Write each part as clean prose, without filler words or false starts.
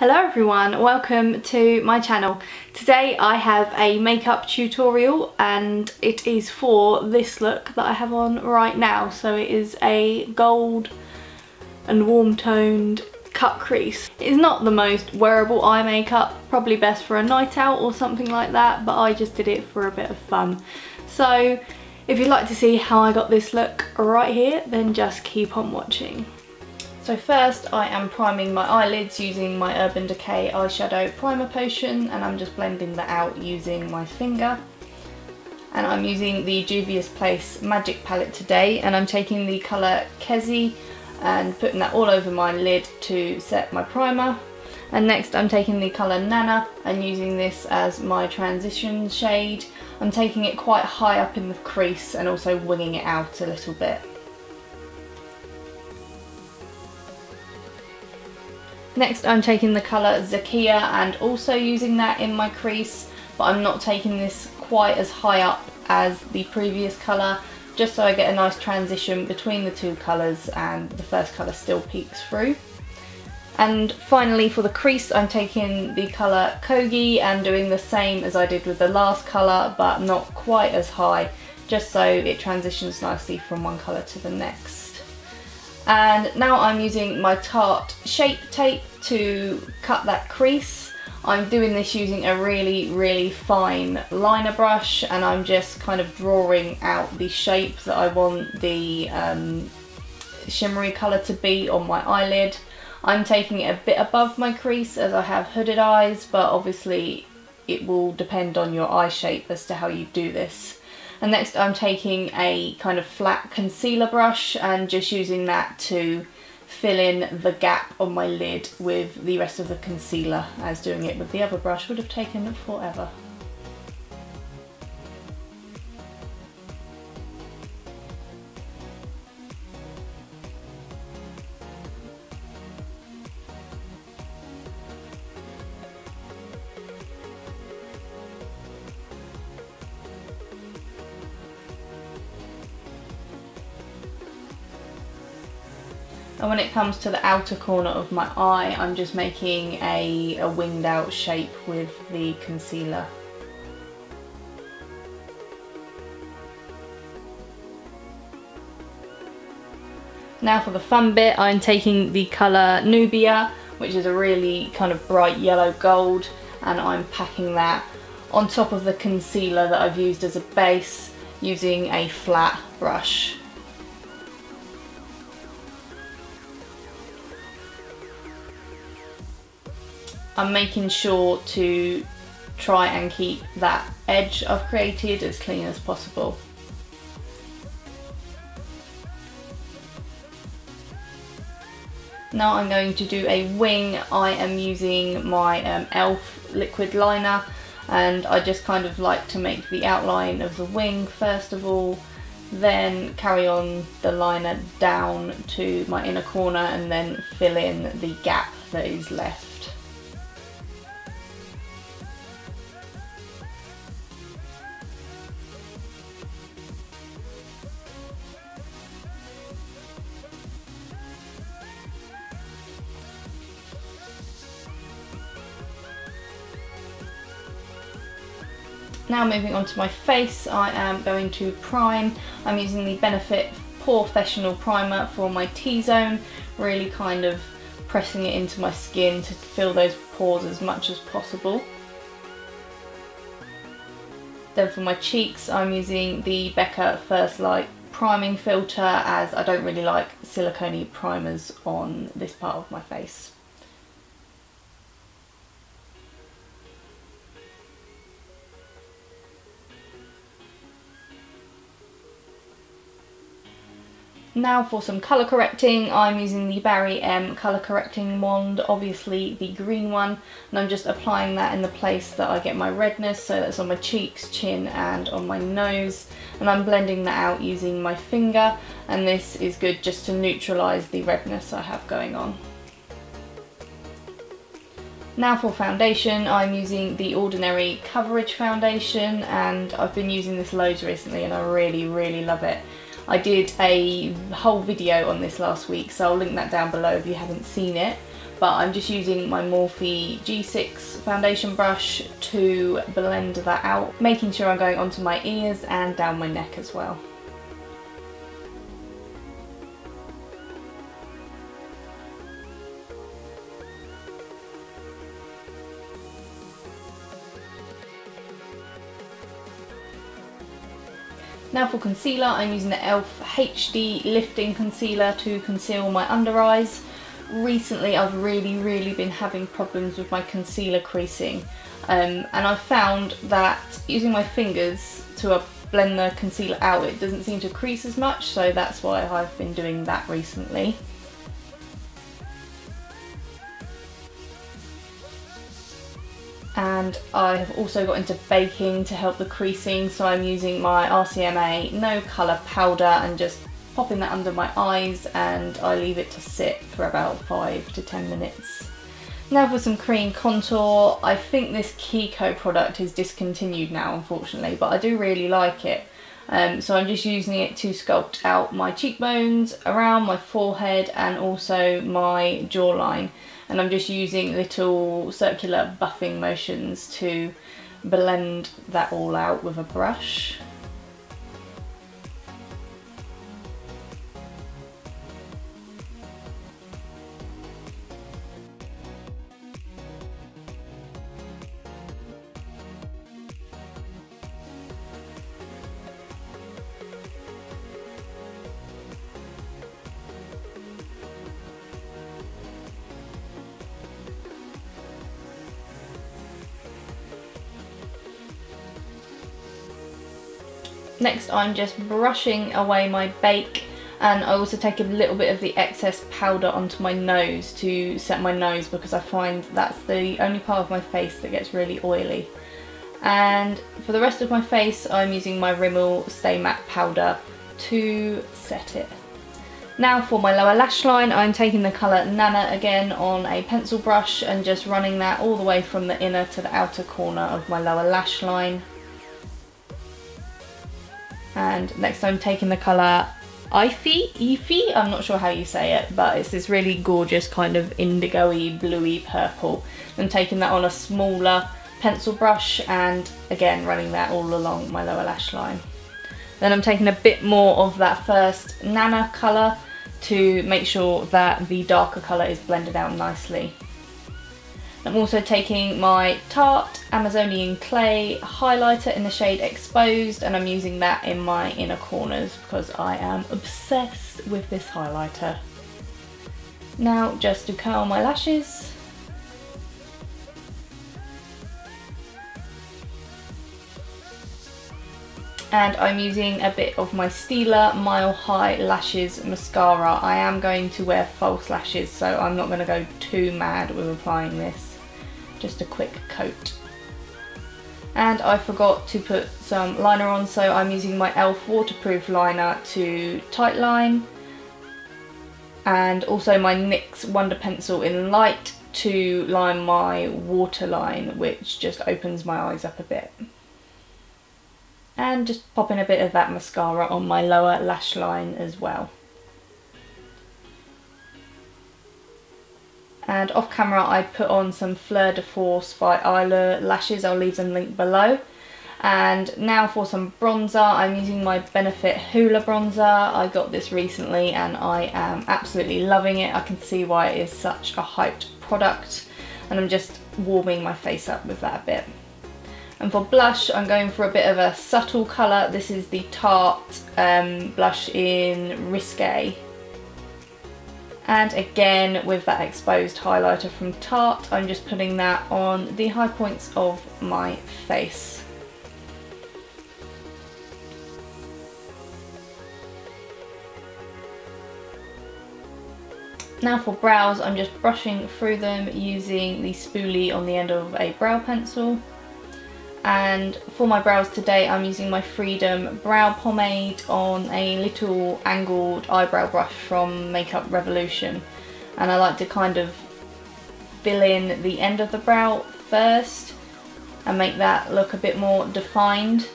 Hello everyone, welcome to my channel. Today I have a makeup tutorial and it is for this look that I have on right now. So it is a gold and warm toned cut crease. It's not the most wearable eye makeup, probably best for a night out or something like that, but I just did it for a bit of fun. So if you'd like to see how I got this look right here, then just keep on watching. So first I am priming my eyelids using my Urban Decay eyeshadow primer potion, and I'm just blending that out using my finger. And I'm using the Juvia's Place Magic palette today, and I'm taking the colour Kezi and putting that all over my lid to set my primer. And next I'm taking the colour Nana and using this as my transition shade. I'm taking it quite high up in the crease and also winging it out a little bit. Next I'm taking the colour Zakia and also using that in my crease, but I'm not taking this quite as high up as the previous colour, just so I get a nice transition between the two colours and the first colour still peeks through. And finally for the crease I'm taking the colour Kogi and doing the same as I did with the last colour, but not quite as high, just so it transitions nicely from one colour to the next. And now I'm using my Tarte Shape Tape to cut that crease. I'm doing this using a really fine liner brush, and I'm just kind of drawing out the shape that I want the shimmery colour to be on my eyelid. I'm taking it a bit above my crease as I have hooded eyes, but obviously it will depend on your eye shape as to how you do this. And next I'm taking a kind of flat concealer brush and just using that to fill in the gap on my lid with the rest of the concealer, as doing it with the other brush would have taken forever. And when it comes to the outer corner of my eye, I'm just making a winged out shape with the concealer. Now for the fun bit, I'm taking the colour Nubia, which is a really kind of bright yellow gold, and I'm packing that on top of the concealer that I've used as a base using a flat brush. I'm making sure to try and keep that edge I've created as clean as possible. Now I'm going to do a wing. I am using my e.l.f. liquid liner, and I just kind of like to make the outline of the wing first of all, then carry on the liner down to my inner corner and then fill in the gap that is left. Now moving on to my face, I am going to prime. I'm using the Benefit Professional Primer for my T-zone, really kind of pressing it into my skin to fill those pores as much as possible. Then for my cheeks, I'm using the Becca First Light priming filter, as I don't really like silicone primers on this part of my face. Now for some colour correcting, I'm using the Barry M colour correcting wand, obviously the green one, and I'm just applying that in the place that I get my redness, so that's on my cheeks, chin and on my nose, and I'm blending that out using my finger, and this is good just to neutralise the redness I have going on. Now for foundation, I'm using the Ordinary Coverage Foundation, and I've been using this loads recently and I really love it. I did a whole video on this last week, so I'll link that down below if you haven't seen it. but I'm just using my Morphe G6 foundation brush to blend that out, making sure I'm going onto my ears and down my neck as well. Now for concealer, I'm using the e.l.f. HD Lifting Concealer to conceal my under eyes. Recently I've really been having problems with my concealer creasing, and I've found that using my fingers to blend the concealer out, it doesn't seem to crease as much, so that's why I've been doing that recently. And I have also got into baking to help the creasing, so I'm using my RCMA No Colour Powder and just popping that under my eyes, and I leave it to sit for about 5 to 10 minutes. Now for some cream contour. I think this Kiko product is discontinued now, unfortunately, but I do really like it. So I'm just using it to sculpt out my cheekbones, around my forehead and also my jawline. And I'm just using little circular buffing motions to blend that all out with a brush. Next I'm just brushing away my bake, and I also take a little bit of the excess powder onto my nose to set my nose, because I find that's the only part of my face that gets really oily. And for the rest of my face I'm using my Rimmel Stay Matte powder to set it. Now for my lower lash line, I'm taking the colour Nana again on a pencil brush and just running that all the way from the inner to the outer corner of my lower lash line. And next I'm taking the colour Ify, I'm not sure how you say it, but it's this really gorgeous kind of indigo-y, bluey purple. I'm taking that on a smaller pencil brush and again running that all along my lower lash line. Then I'm taking a bit more of that first Nana colour to make sure that the darker colour is blended out nicely. I'm also taking my Tarte Amazonian Clay highlighter in the shade Exposed, and I'm using that in my inner corners because I am obsessed with this highlighter. Now just to curl my lashes. And I'm using a bit of my Stila Mile High Lashes mascara. I am going to wear false lashes, so I'm not going to go too mad with applying this. Just a quick coat. And I forgot to put some liner on, so I'm using my e.l.f. waterproof liner to tight line, and also my NYX Wonder Pencil in Light to line my waterline, which just opens my eyes up a bit. And just popping a bit of that mascara on my lower lash line as well. And off camera I put on some Fleur de Force by Isla lashes, I'll leave them linked below. And now for some bronzer, I'm using my Benefit Hoola bronzer. I got this recently and I am absolutely loving it. I can see why it is such a hyped product, and I'm just warming my face up with that a bit. And for blush, I'm going for a bit of a subtle colour. This is the Tarte blush in Risque. And again, with that exposed highlighter from Tarte, I'm just putting that on the high points of my face. Now for brows, I'm just brushing through them using the spoolie on the end of a brow pencil. And for my brows today, I'm using my Freedom brow pomade on a little angled eyebrow brush from Makeup Revolution, and I like to kind of fill in the end of the brow first and make that look a bit more defined.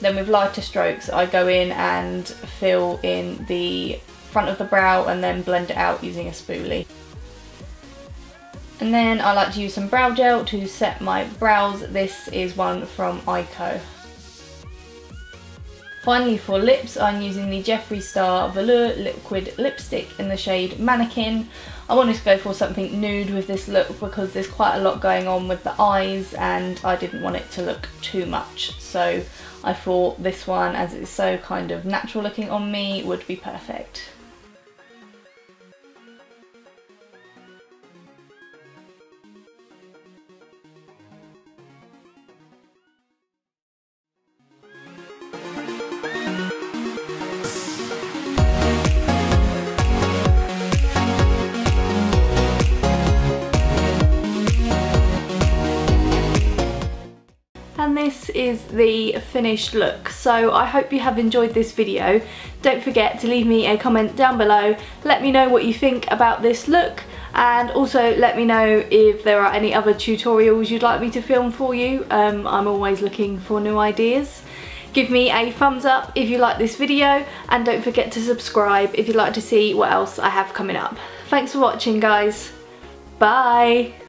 Then with lighter strokes I go in and fill in the front of the brow and then blend it out using a spoolie. And then I like to use some brow gel to set my brows. This is one from Ico. Finally for lips, I'm using the Jeffree Star Velour Liquid Lipstick in the shade Mannequin. I wanted to go for something nude with this look because there's quite a lot going on with the eyes and I didn't want it to look too much. So I thought this one, as it's so kind of natural looking on me, would be perfect. And this is the finished look. So I hope you have enjoyed this video. Don't forget to leave me a comment down below. Let me know what you think about this look, and also let me know if there are any other tutorials you'd like me to film for you. I'm always looking for new ideas. Give me a thumbs up if you like this video, and don't forget to subscribe if you'd like to see what else I have coming up. Thanks for watching, guys. Bye!